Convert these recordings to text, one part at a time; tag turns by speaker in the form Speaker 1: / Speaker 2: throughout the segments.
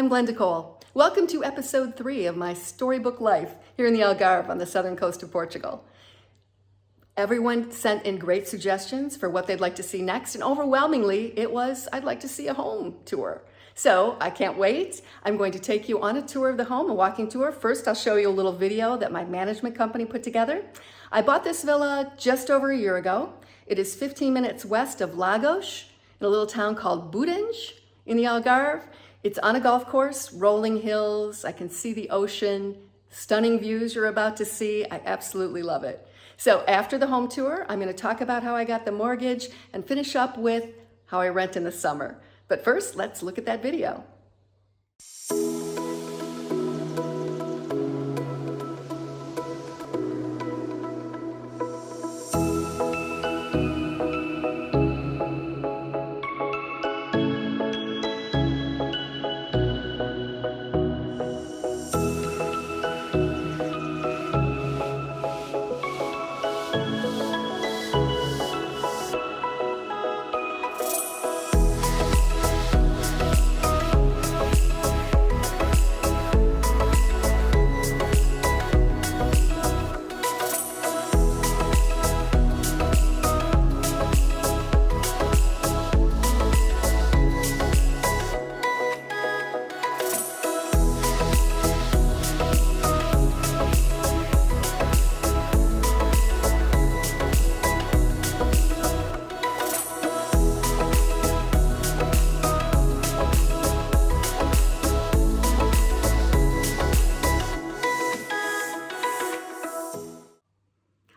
Speaker 1: I'm Glenda Cole. Welcome to episode 3 of my storybook life here in the Algarve on the southern coast of Portugal. Everyone sent in great suggestions for what they'd like to see next, and overwhelmingly it was, I'd like to see a home tour. So I can't wait. I'm going to take you on a tour of the home, a walking tour. First, I'll show you a little video that my management company put together. I bought this villa just over a year ago. It is 15 minutes west of Lagos in a little town called Budenj in the Algarve. It's on a golf course, rolling hills. I can see the ocean, stunning views you're about to see. I absolutely love it. So after the home tour, I'm going to talk about how I got the mortgage and finish up with how I rent in the summer. But first, let's look at that video.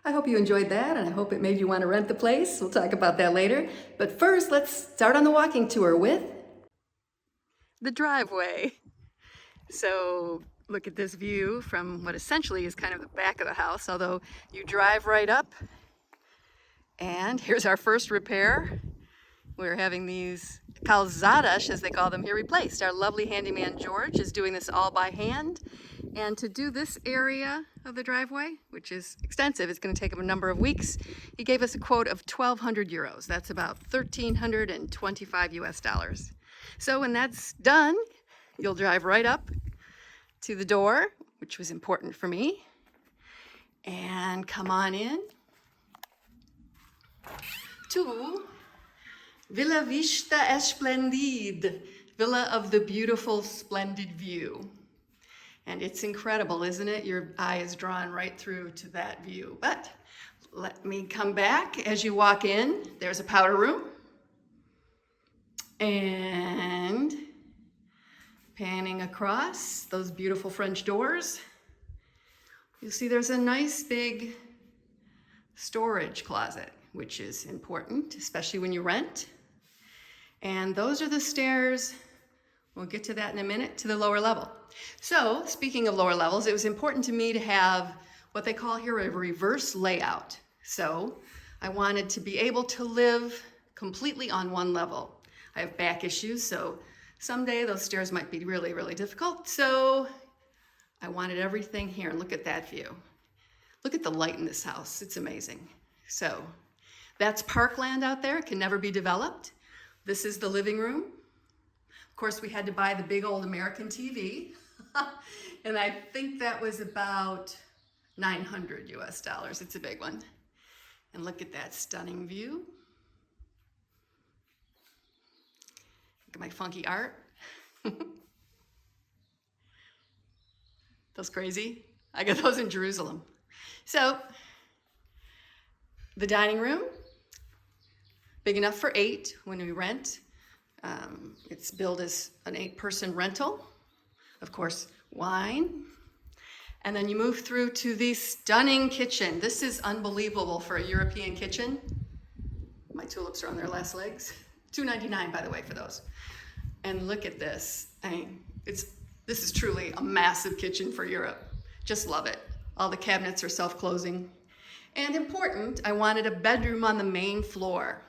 Speaker 1: I hope you enjoyed that, and I hope it made you want to rent the place. We'll talk about that later. But first, let's start on the walking tour with the driveway. So look at this view from what essentially is kind of the back of the house, although you drive right up. And here's our first repair. We're having these calzadas, as they call them here, replaced. Our lovely handyman George is doing this all by hand. And to do this area of the driveway, which is extensive, it's going to take him a number of weeks, he gave us a quote of 1,200 euros. That's about 1,325 US dollars. So when that's done, you'll drive right up to the door, which was important for me, and come on in to Villa Vista Esplendide, Villa of the Beautiful Splendid View. And it's incredible, isn't it? Your eye is drawn right through to that view. But let me come back. As you walk in, there's a powder room. And panning across those beautiful French doors, you'll see there's a nice big storage closet, which is important, especially when you rent. And those are the stairs, we'll get to that in a minute, to the lower level. So, speaking of lower levels, it was important to me to have what they call here a reverse layout. So, I wanted to be able to live completely on one level. I have back issues, so someday those stairs might be really, really difficult. So, I wanted everything here. Look at that view. Look at the light in this house. It's amazing. So, that's parkland out there. It can never be developed. This is the living room. Of course, we had to buy the big old American TV. And I think that was about 900 US dollars. It's a big one. And look at that stunning view. Look at my funky art. Those crazy? I got those in Jerusalem. So, the dining room, big enough for 8 when we rent. It's billed as an 8-person rental. Of course, wine. And then you move through to the stunning kitchen. This is unbelievable for a European kitchen. My tulips are on their last legs. $2.99, by the way, for those. And look at this. This is truly a massive kitchen for Europe. Just love it. All the cabinets are self-closing. And important, I wanted a bedroom on the main floor.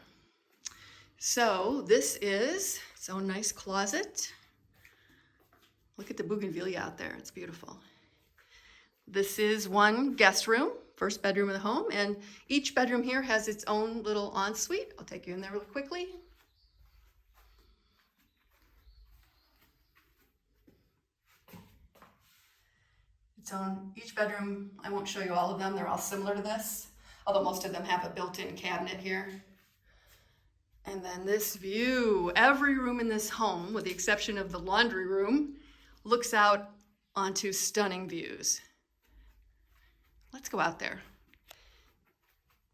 Speaker 1: So this is its own nice closet. Look at the bougainvillea out there, it's beautiful. This is one guest room, first bedroom of the home, and each bedroom here has its own little ensuite. I'll take you in there really quickly. Each bedroom, I won't show you all of them, they're all similar to this, although most of them have a built-in cabinet here. And then this view, every room in this home, with the exception of the laundry room, looks out onto stunning views. Let's go out there.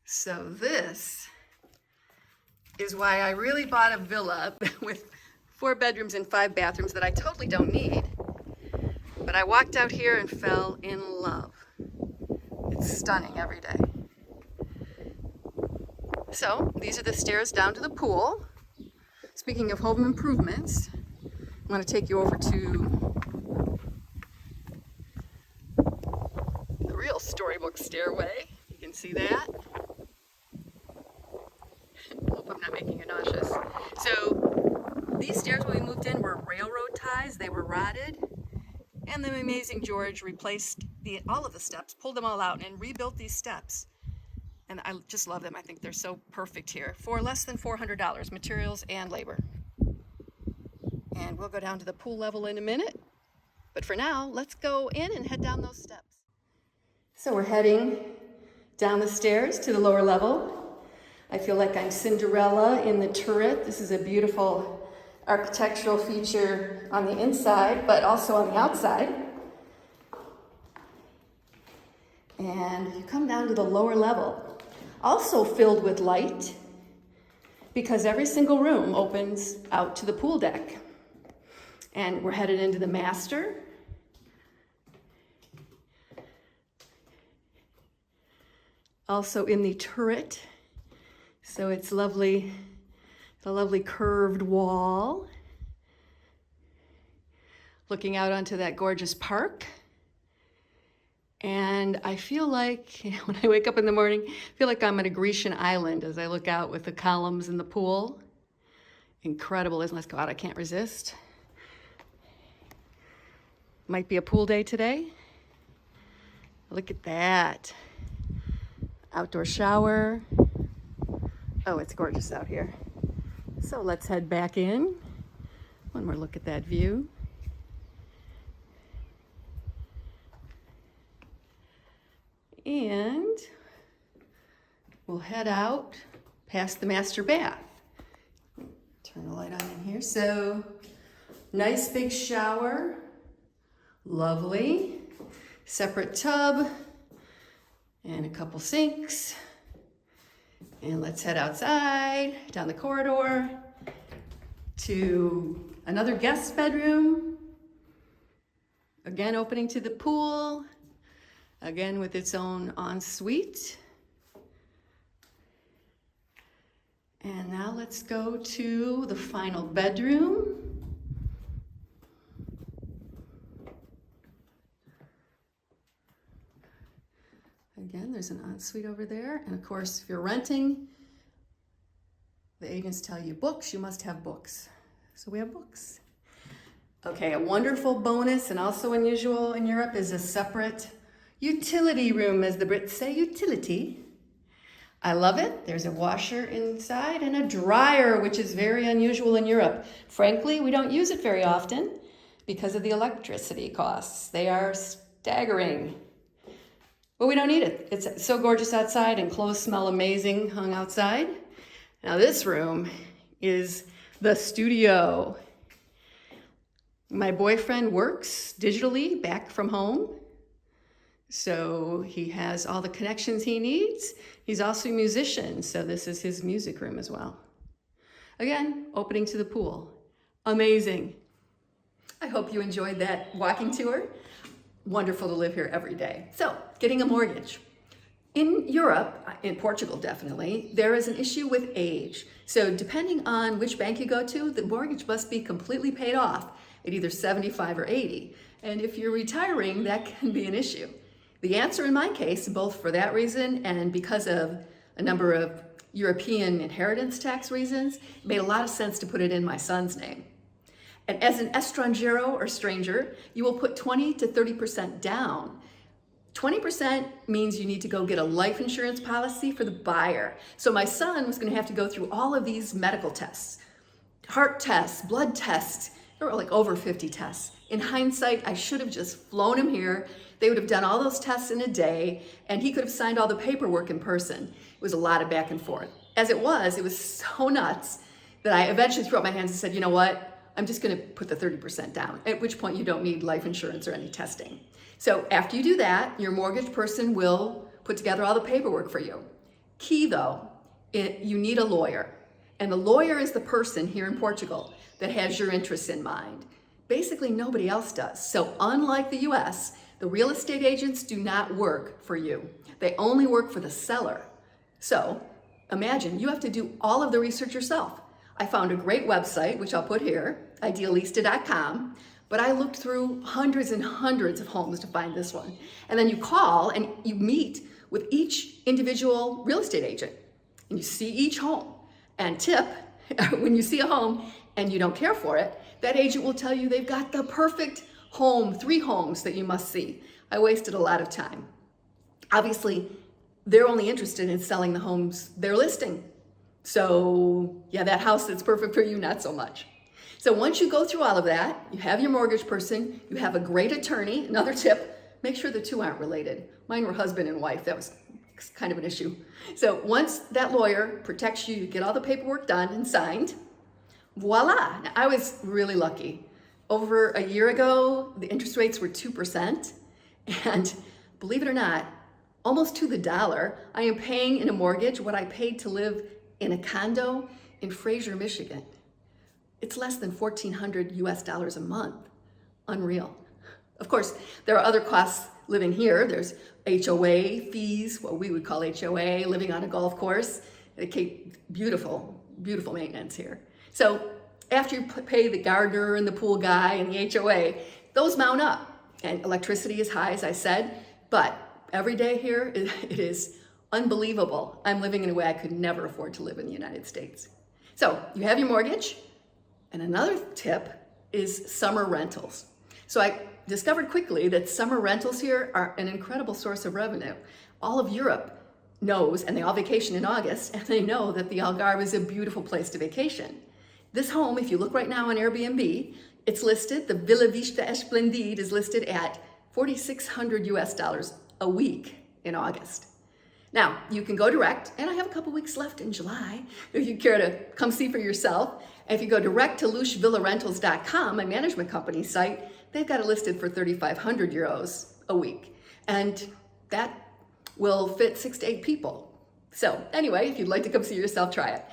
Speaker 1: So this is why I really bought a villa with 4 bedrooms and 5 bathrooms that I totally don't need. But I walked out here and fell in love. It's stunning every day. So these are the stairs down to the pool. Speaking of home improvements, I'm going to take you over to the real storybook stairway. You can see that. Hope I'm not making you nauseous. So these stairs when we moved in were railroad ties. They were rotted. And the amazing George replaced all of the steps, pulled them all out, and rebuilt these steps. And I just love them. I think they're so perfect here for less than $400, materials and labor. And we'll go down to the pool level in a minute. But for now, let's go in and head down those steps. So we're heading down the stairs to the lower level. I feel like I'm Cinderella in the turret. This is a beautiful architectural feature on the inside, but also on the outside. And you come down to the lower level, also filled with light, because every single room opens out to the pool deck. And we're headed into the master. Also in the turret, so it's lovely. A lovely curved wall, looking out onto that gorgeous park. And I feel like, when I wake up in the morning, I feel like I'm at a Grecian island as I look out with the columns in the pool. Incredible, isn't it? Let's go out, I can't resist. Might be a pool day today. Look at that. Outdoor shower. Oh, it's gorgeous out here. So let's head back in. One more look at that view. And we'll head out past the master bath. Turn the light on in here. So nice big shower. Lovely. Separate tub and a couple sinks. And let's head outside, down the corridor, to another guest bedroom. Again, opening to the pool. Again, with its own ensuite. And now let's go to the final bedroom. Again, there's an ensuite over there. And of course, if you're renting, the agents tell you books, you must have books. So we have books. Okay, a wonderful bonus and also unusual in Europe is a separate utility room, as the Brits say, utility. I love it. There's a washer inside and a dryer, which is very unusual in Europe. Frankly, we don't use it very often because of the electricity costs. They are staggering. But we don't need it. It's so gorgeous outside and clothes smell amazing hung outside. Now this room is the studio. My boyfriend works digitally back from home. So he has all the connections he needs. He's also a musician, so this is his music room as well. Again, opening to the pool. Amazing. I hope you enjoyed that walking tour. Wonderful to live here every day. So, getting a mortgage. In Europe, in Portugal definitely, there is an issue with age. So depending on which bank you go to, the mortgage must be completely paid off at either 75 or 80. And if you're retiring, that can be an issue. The answer in my case, both for that reason and because of a number of European inheritance tax reasons, it made a lot of sense to put it in my son's name. And as an estrangero or stranger, you will put 20 to 30% down. 20% means you need to go get a life insurance policy for the buyer. So my son was going to have to go through all of these medical tests, heart tests, blood tests, There were like over 50 tests. In hindsight, I should have just flown him here. They would have done all those tests in a day, and he could have signed all the paperwork in person. It was a lot of back and forth. As it was so nuts that I eventually threw up my hands and said, you know what? I'm just gonna put the 30% down, at which point you don't need life insurance or any testing. So after you do that, your mortgage person will put together all the paperwork for you. Key though, you need a lawyer. And the lawyer is the person here in Portugal that has your interests in mind. Basically, nobody else does. So unlike the US, the real estate agents do not work for you. They only work for the seller. So imagine you have to do all of the research yourself. I found a great website, which I'll put here, idealista.com, but I looked through hundreds and hundreds of homes to find this one. And then you call and you meet with each individual real estate agent and you see each home. And tip, when you see a home and you don't care for it, that agent will tell you they've got the perfect home, 3 homes that you must see. I wasted a lot of time. Obviously, they're only interested in selling the homes they're listing. So yeah, that house that's perfect for you, not so much. So once you go through all of that, you have your mortgage person, you have a great attorney. Another tip, make sure the two aren't related. Mine were husband and wife. That was kind of an issue. So once that lawyer protects you, you get all the paperwork done and signed, voila. Now, I was really lucky. Over a year ago, the interest rates were 2%. And believe it or not, almost to the dollar, I am paying in a mortgage what I paid to live in a condo in Fraser, Michigan. It's less than $1,400 US a month. Unreal. Of course, there are other costs living here. There's HOA fees, what we would call HOA, living on a golf course. Beautiful, beautiful maintenance here. So after you pay the gardener and the pool guy and the HOA, those mount up. And electricity is high, as I said, but every day here, it is unbelievable. I'm living in a way I could never afford to live in the United States. So you have your mortgage, and another tip is summer rentals. So I discovered quickly that summer rentals here are an incredible source of revenue. All of Europe knows, and they all vacation in August, and they know that the Algarve is a beautiful place to vacation. This home, if you look right now on Airbnb, it's listed, the Villa Vista Esplendide is listed at $4,600 US a week in August. Now, you can go direct, and I have a couple weeks left in July, if you care to come see for yourself. And if you go direct to lushvillarentals.com, my management company site, they've got it listed for 3,500 euros a week. And that will fit 6 to 8 people. So anyway, if you'd like to come see yourself, try it.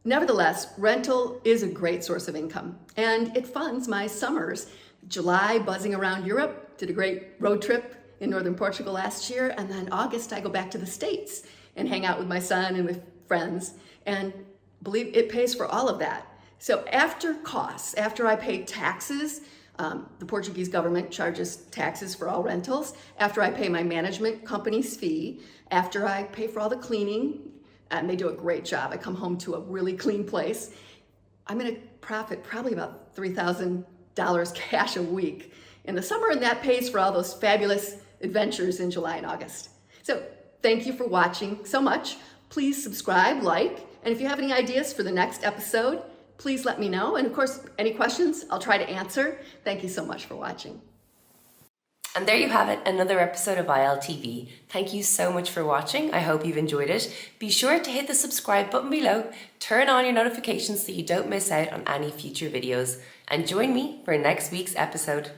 Speaker 1: Nevertheless, rental is a great source of income, and it funds my summers. July, buzzing around Europe, did a great road trip in northern Portugal last year, and then August, I go back to the States and hang out with my son and with friends, and believe it pays for all of that. So after costs, after I pay taxes, the Portuguese government charges taxes for all rentals, after I pay my management company's fee, after I pay for all the cleaning, and they do a great job. I come home to a really clean place. I'm gonna profit probably about $3,000 cash a week in the summer, and that pays for all those fabulous adventures in July and August. So thank you for watching so much. Please subscribe, like, and if you have any ideas for the next episode, please let me know. And of course, any questions, I'll try to answer. Thank you so much for watching.
Speaker 2: And there you have it, another episode of ILTV. Thank you so much for watching. I hope you've enjoyed it. Be sure to hit the subscribe button below, turn on your notifications so you don't miss out on any future videos, and join me for next week's episode.